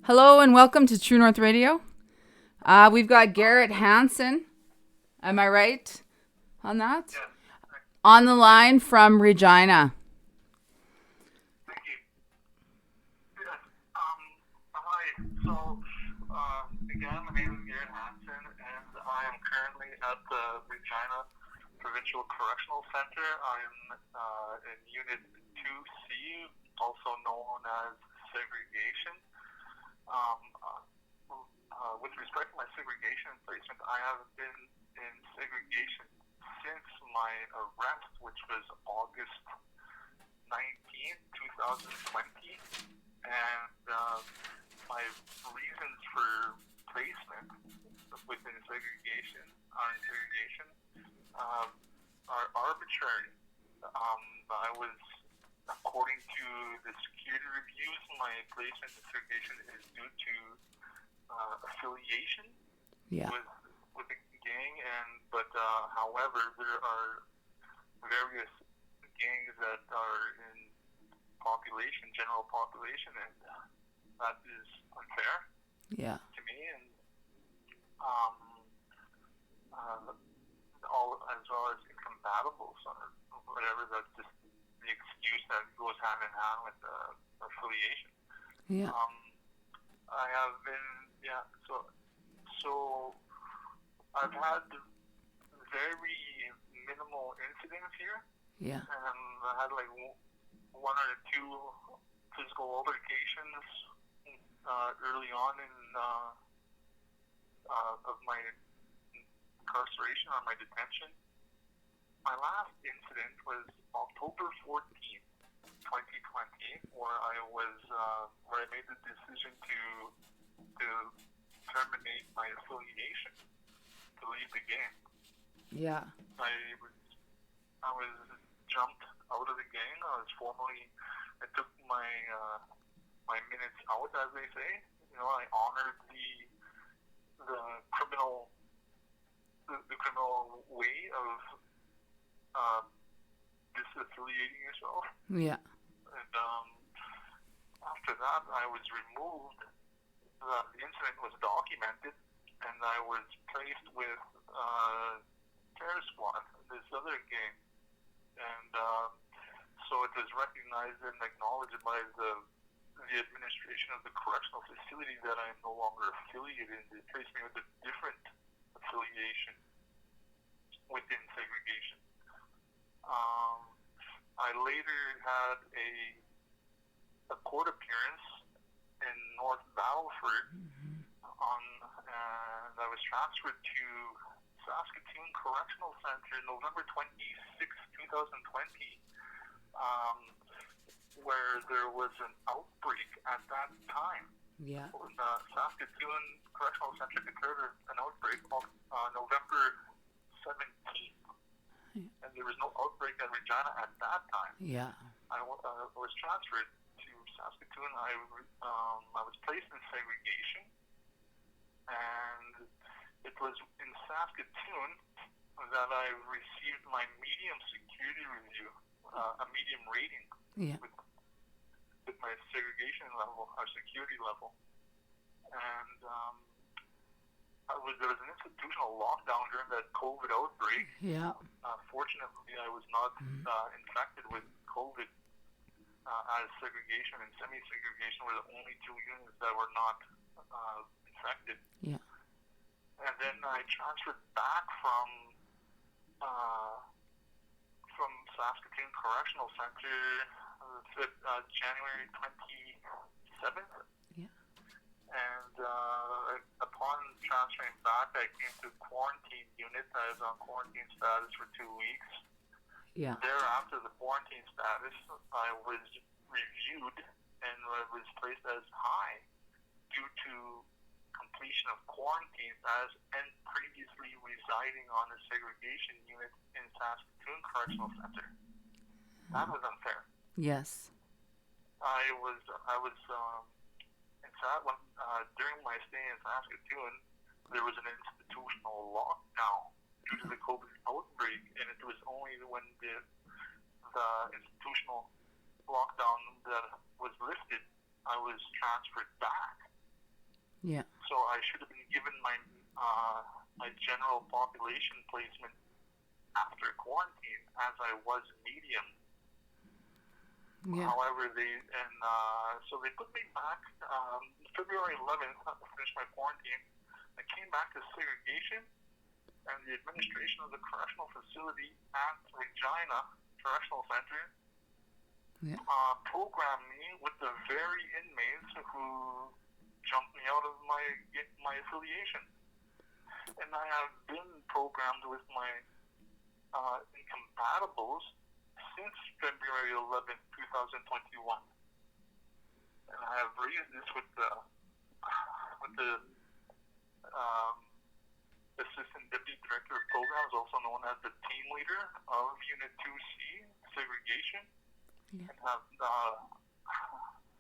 Hello and welcome to True North Radio. We've got Garrett Hanson. Am I right on that? Yes. On the line from Regina. Thank you. Yes. Hi. So, again, my name is Garrett Hanson, and I am currently at the Regina Provincial Correctional Center. I'm in Unit 2C, also known as segregation. With respect to my segregation placement, I have been in segregation since my arrest, which was August 19th, 2020, and my reasons for placement within segregation are arbitrary. I was, according to the security reviews, my placement in segregation is due to affiliation with the gang, but however, there are various gangs that are in general population, and that is unfair to me, and all as well as incompatible, so whatever, that's just the excuse that goes hand in hand with affiliation. I have been, so I've had very minimal incidents here. And I had like one or two physical altercations early on in of my incarceration or my detention. My last incident was October 14th, 2020, where I made the decision to terminate my affiliation, to leave the gang. I was jumped out of the gang. I took my minutes out, as they say. I honored the criminal way of disaffiliating yourself. And after that, I was removed. The incident was documented, and I was placed with Terror Squad, this other gang. And so it was recognized and acknowledged by the administration of the correctional facility that I am no longer affiliated. They placed me with a different affiliation within segregation. I later had a court appearance in North Battleford, and I was transferred to Saskatoon Correctional Center November 26, 2020, where there was an outbreak at that time. Saskatoon Correctional Center declared an outbreak on November 17th, and there was no outbreak at Regina at that time. I was transferred to Saskatoon. I was placed in segregation, and it was in Saskatoon that I received my medium security review, a medium rating with my segregation level, our security level. And there was an institutional lockdown during that COVID outbreak. Fortunately, I was not infected with COVID, as segregation and semi-segregation were the only two units that were not infected. And then I transferred back from Saskatoon Correctional Center January 27th. And upon transferring back, I came to quarantine unit. I was on quarantine status for 2 weeks. Thereafter the quarantine status, I was reviewed and was placed as high due to completion of quarantine and previously residing on a segregation unit in Saskatoon Correctional Center. That was unfair. I was during my stay in Saskatoon, there was an institutional lockdown due to the COVID outbreak, and it was only when the institutional lockdown that was lifted, I was transferred back Yeah. So I should have been given my general population placement after quarantine, as I was medium. Yeah. However, so they put me back February 11th to finish my quarantine. I came back to segregation, and the administration of the correctional facility at Regina Correctional Center programmed me with the very inmates who jumped me out of my affiliation. And I have been programmed with my incompatibles since February 11th, 2021. And I have raised this with the Assistant Deputy Director of Programs, also known as the team leader of Unit 2C, segregation, and have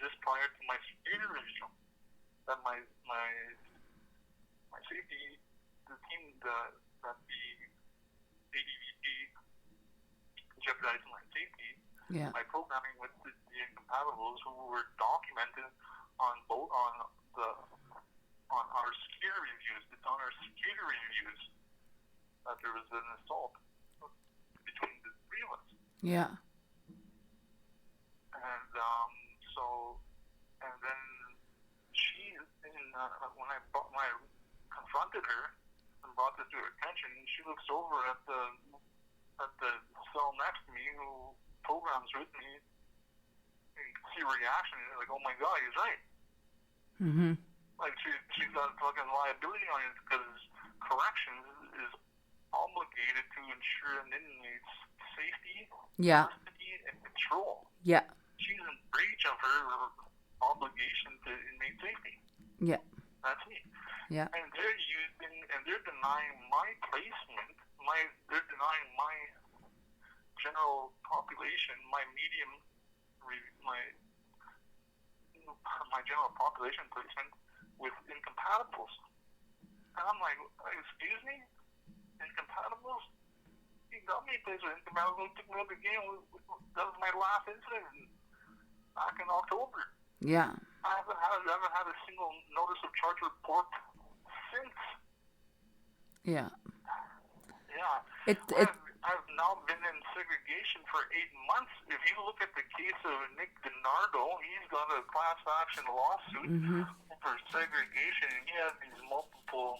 just prior to my security review, that my safety, the team that the ADVP jeopardizing my safety by programming with the incompatibles who were documented on our security reviews. It's on our security reviews that there was an assault between the three of us. Yeah. And then she, when I confronted her and brought this to her attention, she looks over at the cell next to me who programs with me, and you can see her reaction, and like, oh my God, he's right. Mm-hmm. Like, she's got fucking liability on it because corrections is obligated to ensure an inmate's safety, custody, and control. Yeah. She's in breach of her obligation to inmate safety. Yeah. That's me. Yeah. And they're denying my placement, they're denying my general population, my general population placement with incompatibles. And I'm like, excuse me? Incompatibles? You got me placed with incompatibles, took me up again. That was my last incident back in October. Yeah. I haven't had a single notice of charge report since. Yeah. Yeah. I've now been in segregation for 8 months. If you look at the case of Nick DiNardo, he's got a class action lawsuit for segregation, and he has these multiple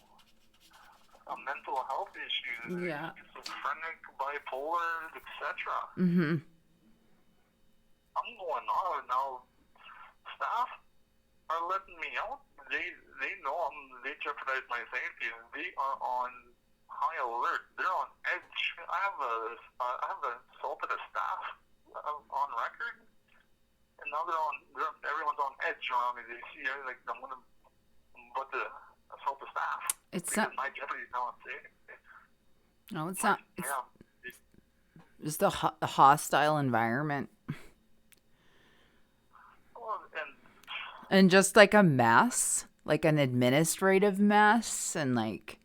mental health issues, schizophrenic, bipolar, etc. Mm-hmm. I'm going on now. Staff are letting me out. They know they jeopardize my safety. They are on high alert. They're on edge. I have assaulted a staff on record, and now everyone's on edge around me. They see like I'm about to assault the staff. My jeopardy is now on safety. No, it's not. It's the hostile environment. And just like a mess, like an administrative mess, and like,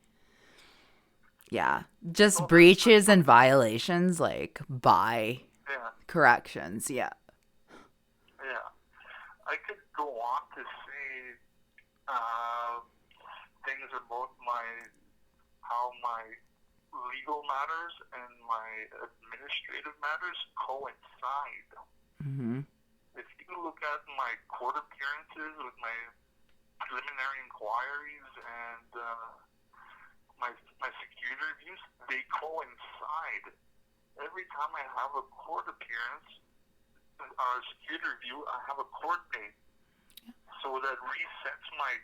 just breaches and violations, like by corrections. Yeah. Yeah. I could go on to say things about how my legal matters and my administrative matters coincide. Mm-hmm. If you look at my court appearances with my preliminary inquiries and my security reviews, they coincide. Every time I have a court appearance or a security review, I have a court date. So that resets my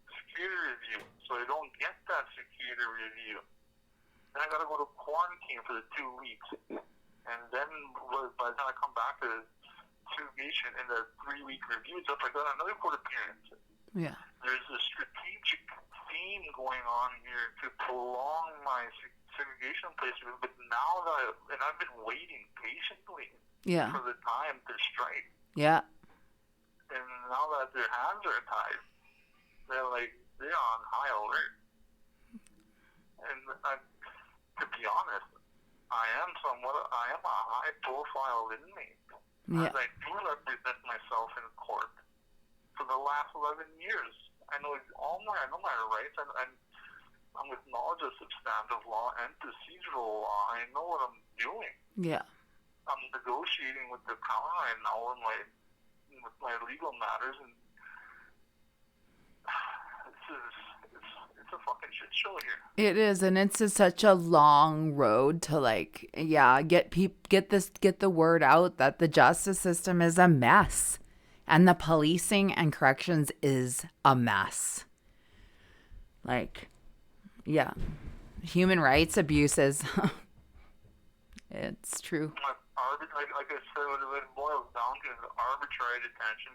security review. So I don't get that security review. Then I gotta go to quarantine for the 2 weeks. And then by the time I come back to segregation in the 3-week review, it's up, I got another court appearance. Yeah. There's a strategic theme going on here to prolong my segregation placement, but now that I've been waiting patiently for the time to strike. Yeah. And now that their hands are tied, they're on high alert. And to be honest, I am a high-profile inmate. Yeah. As I do represent myself in court. For the last 11 years. I know my rights, and I'm with knowledge of substantive law and procedural law. I know what I'm doing. Yeah. I'm negotiating with the crown right now with my legal matters, and it's a fucking shit show here. It is, and it's such a long road to get the word out that the justice system is a mess, and the policing and corrections is a mess. Yeah, human rights abuses. It's true. Like I said, what it boils down to is arbitrary detention,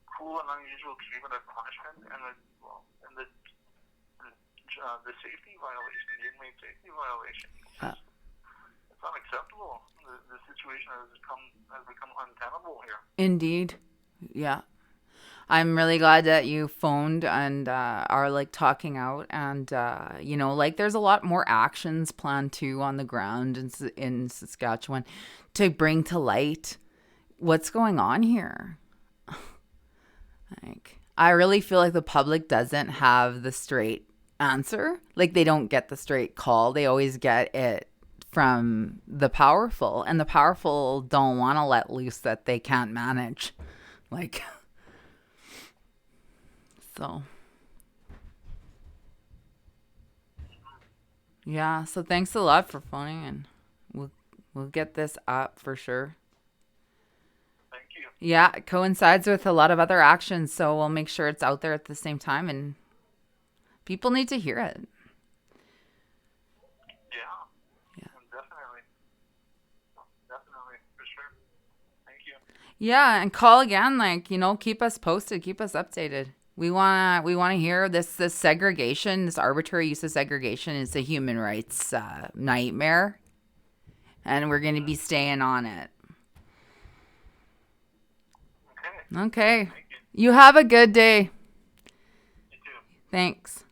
cruel and unusual treatment of punishment, and the safety violation, the inmate safety violation. It's unacceptable. The situation has become untenable here. Indeed. Yeah. I'm really glad that you phoned and are talking out, and there's a lot more actions planned too on the ground in Saskatchewan to bring to light what's going on here. I really feel like the public doesn't have the straight answer. They don't get the straight call. They always get it from the powerful, and the powerful don't want to let loose that they can't manage. So, yeah. So thanks a lot for phoning, and we'll get this up for sure. Thank you. Yeah, it coincides with a lot of other actions, so we'll make sure it's out there at the same time, and people need to hear it. Yeah. Definitely, for sure. Thank you. Yeah, and call again. Keep us posted, keep us updated. We wanna hear this segregation, this arbitrary use of segregation is a human rights nightmare, and we're gonna be staying on it. Okay. Thank you. You have a good day. You too. Thanks.